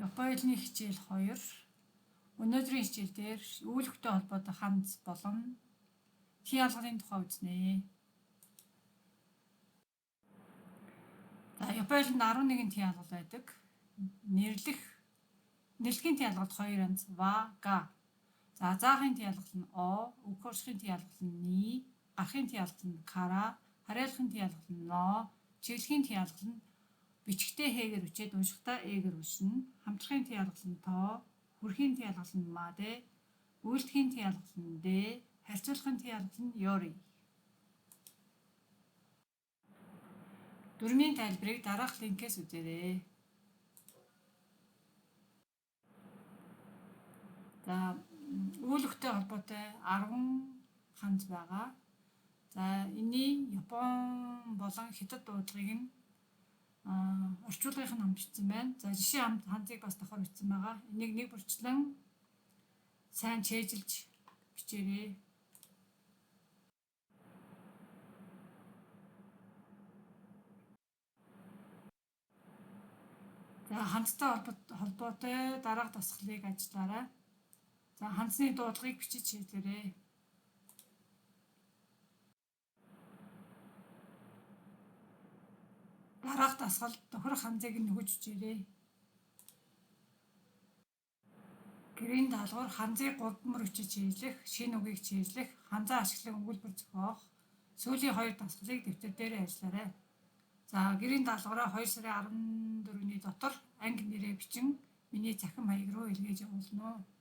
Японы хичээл 2. Өнөөдрийн хичээл дээр үүрэгтэй холбоотой хандс болон тэн ялгарын тухай үзнэ. За Японд 11 тэн ялгал байдаг. Нэрлэгийн тэн ялгалт 2 янз ва, га. За заахын тэн ялгал нь о, үг оршихын тэн ялгал нь ни, гарахын тэн ялгал нь кара, хариалахын тэн ялгал нь но, чиглэлийн тэн ялгал нь бичгтээ хээгэр үчээд уншихтаа ээгээр үснэ. Хамтрахын тэн ялгал нь то, хүрхийн тэн ялгал нь маде, үйлдэхийн тэн ялгал нь дэ, харьцуулахын тэн ялгал нь йори. Дөрмийн тайлбарыг дараах линкээс үзээрэй. За үүрэгтэй холбоотой 10 хандс байгаа. За энэний Япон болон Хятад дуудлагыг нь орчуулгын хамт бичсэн байна. За жишээ хандсыг бас давхар бичсэн байгаа. Энийг нэг бүрчлэн сайн чэйжилж бичээрэй. За хандстай холбоотой дараах дасгалыг ажиллаарай. За хандсны дуудлагыг бичиж шийдээрэй. Дараах дасгал тохирох хандсыг нь өгж бичээрэй. Гэрийн даалгавар хандсыг 3 мөр өчөж чийжлэх, шинэ үгийг чийжлэх, хандсаа ашиглан өгүүлбэр зохиох. Сүүлийн 2 дасгалыг дэвтэр дээр ажиллаарай. За гэрийн даалгавраа 2 сарын 14-ний дотор анги нэрээ бичин миний цахим хаяг руу илгээж явуулна уу.